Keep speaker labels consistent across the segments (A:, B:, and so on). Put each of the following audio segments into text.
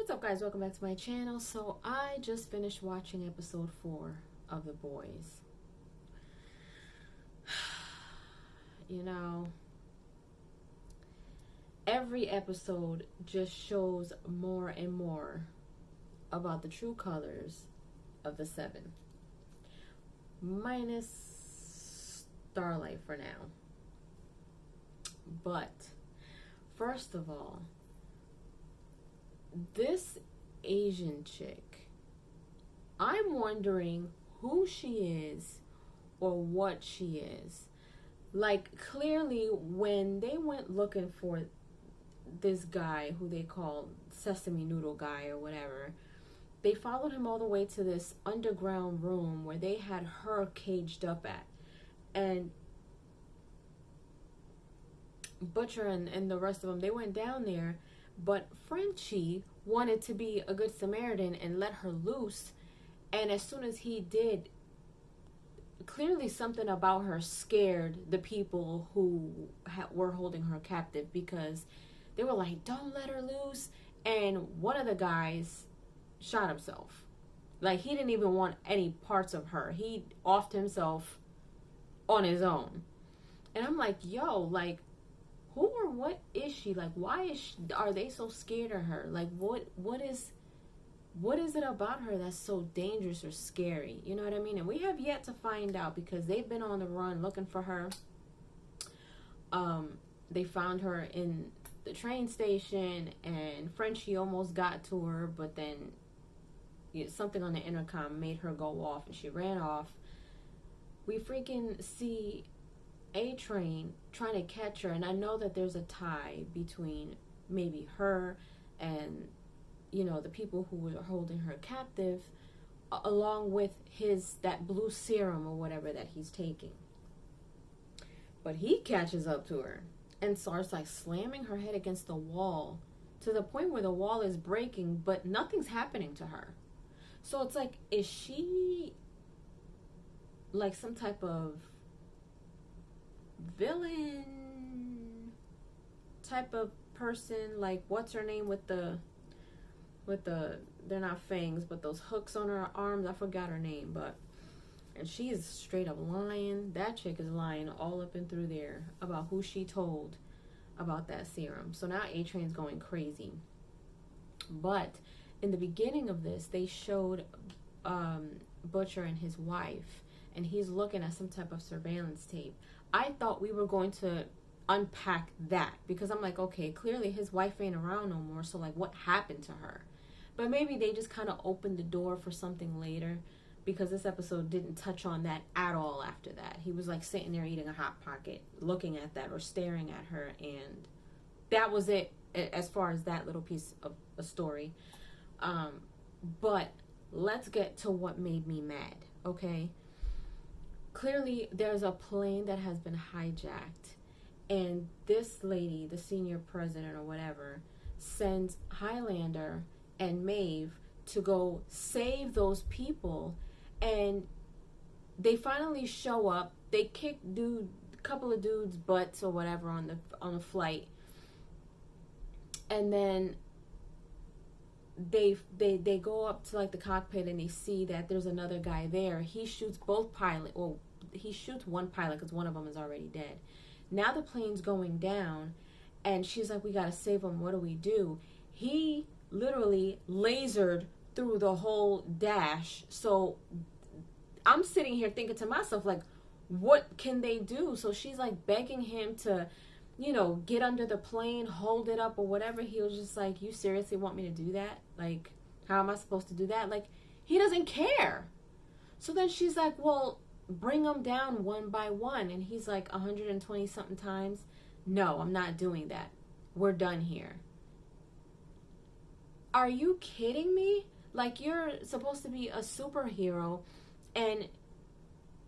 A: What's up, guys? Welcome back to my channel. So I just finished watching episode 4 of The Boys. You know, every episode just shows more and more about the true colors of the Seven, minus Starlight for now. But first of all, this Asian chick, I'm wondering who she is or what she is. Like, clearly when they went looking for this guy who they call Sesame Noodle Guy or whatever, they followed him all the way to this underground room where they had her caged up at. And Butcher and the rest of them, they went down there, but Frenchie wanted to be a good Samaritan and let her loose. And as soon as he did, clearly something about her scared the people who were holding her captive, because they were like, don't let her loose. And one of the guys shot himself. Like, he didn't even want any parts of her. He offed himself on his own. And I'm like, yo, like, who or what is she? Like, why are they so scared of her? Like, what is it about her that's so dangerous or scary? You know what I mean? And we have yet to find out, because they've been on the run looking for her. They found her in the train station, and Frenchie almost got to her, but then something on the intercom made her go off, and she ran off. We freaking see A-Train trying to catch her, and I know that there's a tie between maybe her and, you know, the people who were holding her captive, along with that blue serum or whatever that he's taking. But he catches up to her and starts like slamming her head against the wall, to the point where the wall is breaking, but nothing's happening to her. So it's like, is she like some type of villain type of person? Like, what's her name with the they're not fangs, but those hooks on her arms? I forgot her name, and she is straight up lying. That chick is lying all up and through there about who she told about that serum. So now A-Train's going crazy. But in the beginning of this, they showed Butcher and his wife, and he's looking at some type of surveillance tape. I thought we were going to unpack that, because I'm like, okay, clearly his wife ain't around no more, so like, what happened to her? But maybe they just kind of opened the door for something later, because this episode didn't touch on that at all after that. He was like sitting there eating a Hot Pocket, looking at that or staring at her, and that was it as far as that little piece of a story. But let's get to what made me mad, okay? Clearly, there's a plane that has been hijacked, and this lady, the senior president or whatever, sends Highlander and Maeve to go save those people, and they finally show up. They kick a couple of dudes' butts or whatever on the flight, and then they go up to like the cockpit, and they see that there's another guy there. He shoots both pilots. Well, he shoots one pilot because one of them is already dead. Now the plane's going down, and she's like, we gotta save him. What do we do? He literally lasered through the whole dash. So I'm sitting here thinking to myself, like, what can they do? So she's like begging him to, you know, get under the plane, hold it up or whatever. He was just like, you seriously want me to do that? Like, how am I supposed to do that? Like, he doesn't care. So then she's like, well, bring them down one by one. And he's like, 120 something times. No, I'm not doing that. We're done here. Are you kidding me? Like, you're supposed to be a superhero, and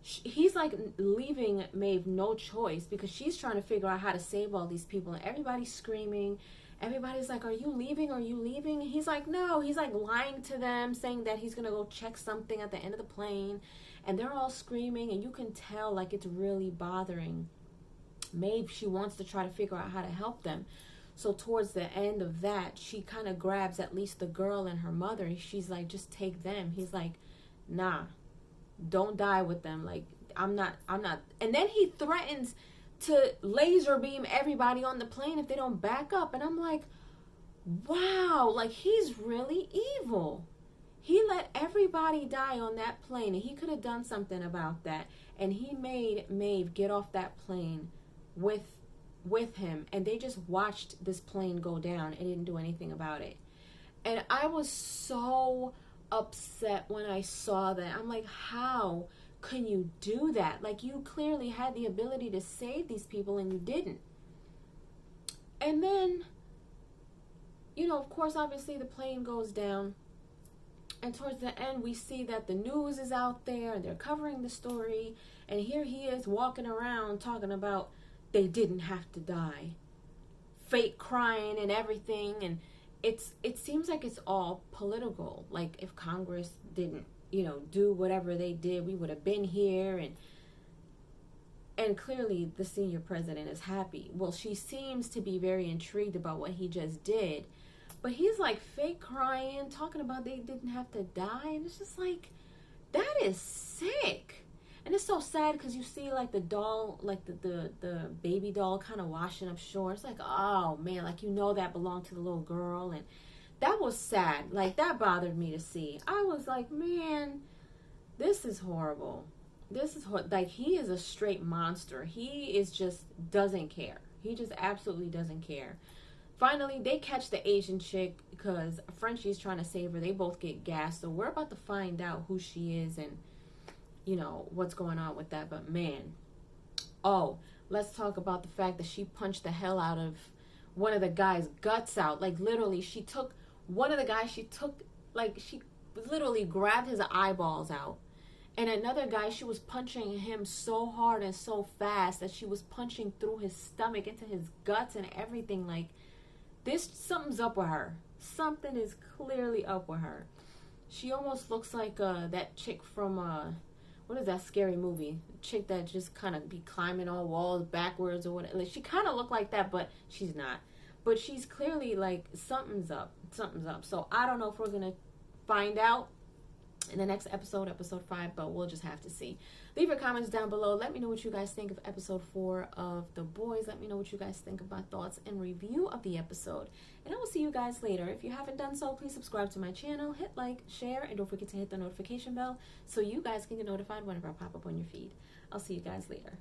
A: he's like leaving Maeve no choice, because she's trying to figure out how to save all these people, and everybody's screaming. Everybody's like, are you leaving? Are you leaving? And he's like, no. He's like lying to them, saying that he's gonna go check something at the end of the plane, and they're all screaming, and you can tell like it's really bothering Maeve. She wants to try to figure out how to help them. So towards the end of that, she kind of grabs at least the girl and her mother. She's like, just take them. He's like, nah, don't die with them. Like, I'm not. And then he threatens to laser beam everybody on the plane if they don't back up. And I'm like, wow, like, he's really evil. He let everybody die on that plane, and he could have done something about that. And he made Maeve get off that plane with him, and they just watched this plane go down and didn't do anything about it. And I was so upset when I saw that. I'm like, how can you do that? Like, you clearly had the ability to save these people and you didn't. And then, you know, of course, obviously the plane goes down. And towards the end, we see that the news is out there and they're covering the story. And here he is walking around talking about they didn't have to die. Fake crying and everything. And it seems like it's all political. Like, if Congress didn't, you know, do whatever they did, we would have been here. And clearly the senior president is happy. Well, she seems to be very intrigued about what he just did. But he's like fake crying, talking about they didn't have to die. And it's just like, that is sick. And it's so sad because you see like the doll, like the baby doll kind of washing up shore. It's like, oh man, like, you know, that belonged to the little girl. And that was sad. Like, that bothered me to see. I was like, man, this is horrible. This is like, he is a straight monster. He is just doesn't care. He just absolutely doesn't care. Finally, they catch the Asian chick because Frenchie's trying to save her. They both get gassed. So we're about to find out who she is and, you know, what's going on with that. But man, oh, let's talk about the fact that she punched the hell out of one of the guy's guts out. Like, literally, she took one of the guys, she literally grabbed his eyeballs out. And another guy, she was punching him so hard and so fast that she was punching through his stomach into his guts and everything. Like, something's up with her. Something is clearly up with her. She almost looks like that chick from, what is that scary movie? The chick that just kind of be climbing all walls backwards or whatever. Like, she kind of looked like that, but she's not. But she's clearly like, something's up. Something's up. So I don't know if we're going to find out in the next episode, episode 5, but we'll just have to see. Leave your comments down below. Let me know what you guys think of episode 4 of The Boys. Let me know what you guys think of my thoughts and review of the episode. And I will see you guys later. If you haven't done so, please subscribe to my channel, hit like, share, and don't forget to hit the notification bell so you guys can get notified whenever I pop up on your feed. I'll see you guys later.